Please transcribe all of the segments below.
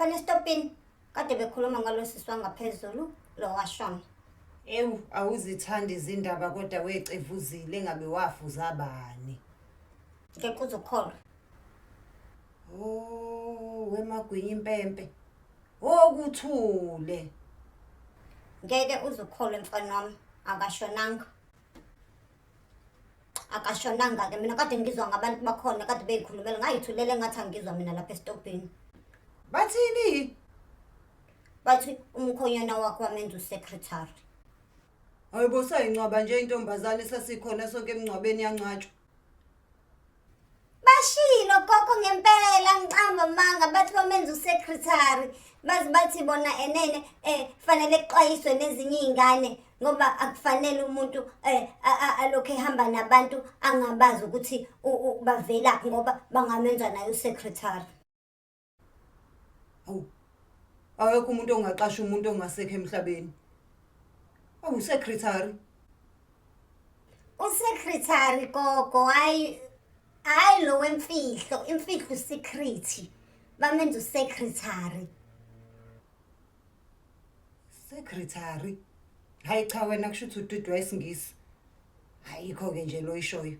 lapha nesitopini kade bekhuluma ngalosiswa ngaphezulu lo washona. Ewu awuzithanda izindaba kodwa wecevuzile engabe wafuza bani. Ngeke uzukholwa. Oh wemagwinya impempe. Okuthule. Ngeke uzukholwa mfana wami akashonanga. Akashonanga ke mina kade ngizwa ngabantu bakhona kade beyikhulumela ngayithulele ngathi angizwa mina lapha esitopini. Bathini? Bathi umkhonyana wakho wamenza usecretary. Hayibo sayincwaba nje intombazane sasikhona sonke emncwabeni yancwatshwa. Bashilo gogo ngempela ngicamba manga bathi bamenza usecretary. Bathi bona enene fanele kuxwayiswe nezinye izingane ngoba akufanele umuntu alokho ehamba nabantu angabazi ukuthi bavela ngoba bangamenza naye usecretary. Awekho umuntu ongaqasha umuntu ongasekho emhlabeni. Secretary. Usecretary gogo hayi lo imfihlo secret. Bamenza usecretary. Secretary. Hayi cha wena kusho ukuthi ududwa isingisi. Hayikho ke nje lo ishoyo.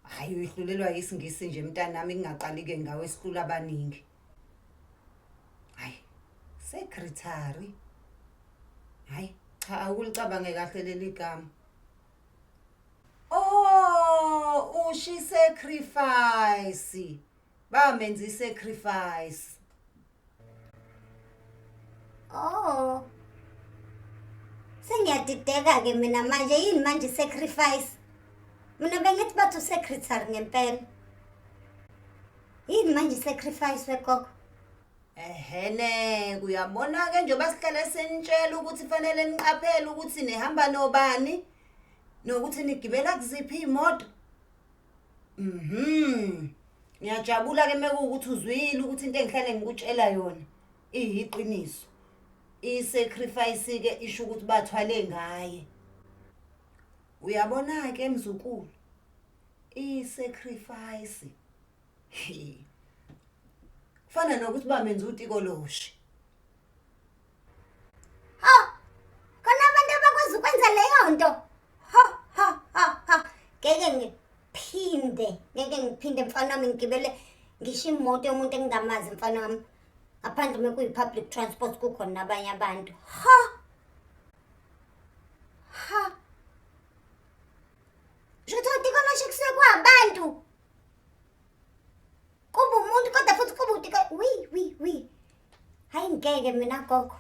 Hayi uyihlulelwa isingisi nje mntanami ngingaqali ke ngawe esihlula abaningi. Hayi secretary. Hayi cha awulicabange kahle leli gama. Oh ushi sacrifice. Bamenza isacrifice. Oh. Sengiyadideka ke mina manje yini manje sacrifice? Mina bengithi bathu secretary ngempela. Yini manje sacrifice wegogo? Ehene kuyabona ke nje basihlale senitshela ukuthi fanele niqaphele ukuthi nihamba nobani nokuthi nigibela kuziphi imoto. Ngiyajabula ke mekuwukuthi uzwile ukuthi into engihlale ngikutshela yona iyiqiniso. I-sacrifice ke isho ukuthi bathwale ngaye. Uyabona ke Mzukulu. I-sacrifice. Fana nokuthi bamenza uTikoloshi. Khona abantu abakwazi ukwenza leyo nto. Ngeke ngiphinde mfana wami ngigibele ngisho imoto yomuntu engingamazi mfana wami. Ngaphandle mekuyi public transport kukhona nabanye abantu. Shutho Tikoloshi kusekwa abantu. Kuba umuntu kodwa futhi kuba utika wi. Hayi ngeke mina gogo.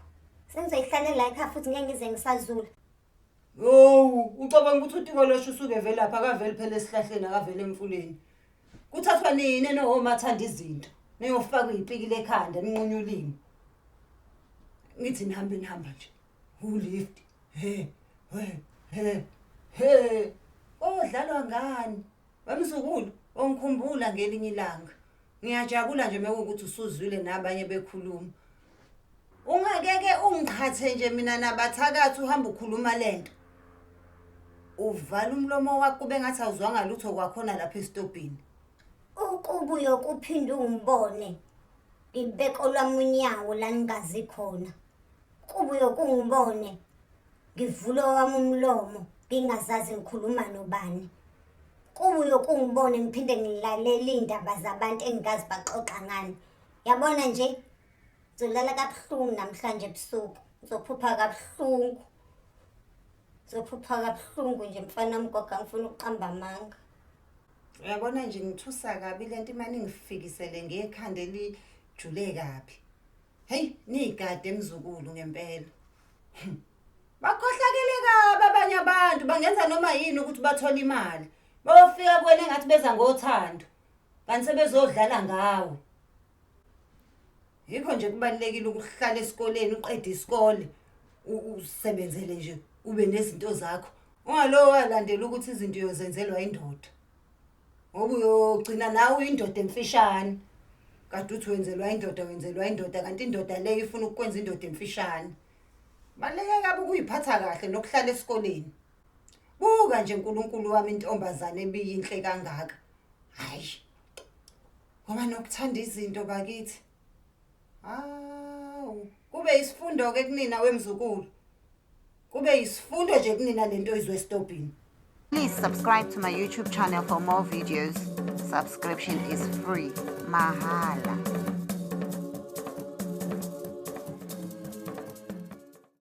Sengizoyihlalela la ekhaya futhi ngeke ngize ngisazula. Ucabanga ukuthi uTikoloshi usuke vela lapha akaveli phela esihlahleni akaveli emfuleni. Kuthathwa nini nomathanda izinto. Niyofaka izipikile ekhanda ninqunye ulimi. Ngithi nihamba nje. Ulift. Odlalwa ngani? Bamzukulu ongikhumbula ngelinye ilanga. Ngiyajabula nje mekuwukuthi usuzwile nabanye bekhuluma. Ungakeke ungikhathe nje mina nabathakathi uhamba ukhuluma lento. Uvala umlomo wakho kube ngathi awuzwanga lutho kwakhona lapha esitopini. Ukubuye kuphinde ungibone. Ngibeko lwami unyawo la ningazi khona. Kubuye kungibone. Ngivula wami umlomo ngingazazi ngikhuluma nobani. Kubuye kungibone ngiphinde ngilalele indaba zabantu engazi baxoxa ngani. Yabona nje zolala kabuhlungu namhlanje ebusuku. Uzophupha kabuhlungu. Nje mfana mgoga ngifuna ukuqamba amanga. Uyabona nje ngithusa kabi lento imani ngifikisele ngekhanda elijule kabi. Hey nigade Mzukulu ngempela. Bakhohlakele kabi abanye abantu bangenza noma yini ukuthi bathole imali. Bayofika kuwena ngathi beza ngothando. Kanti sebezodlala ngawe. Yikho nje kubalekile ukuhlala esikoleni uqede isikole usebenzele nje ube nezinto zakho. Ungalo walandela ukuthi izinto uyozenzelwa indoda. Ngoba uyogcina nawe indoda emfishane. Kade uthi wenzelwa indoda kanti indoda leyo ifuna ukwenza indoda emfishane. Baleke kabi ukuyiphatha kahle nokuhlala esikoleni. Buka nje uNkulunkulu wami intombazane ebiyinhle kangaka. Hayi. Ngoba nokuthanda izinto bakithi. kube isifundo-ke kunina wemzukulu. Kube isifundo nje kunina lento izwe estopini. Please subscribe to my YouTube channel for more videos. Subscription is free. Mahala.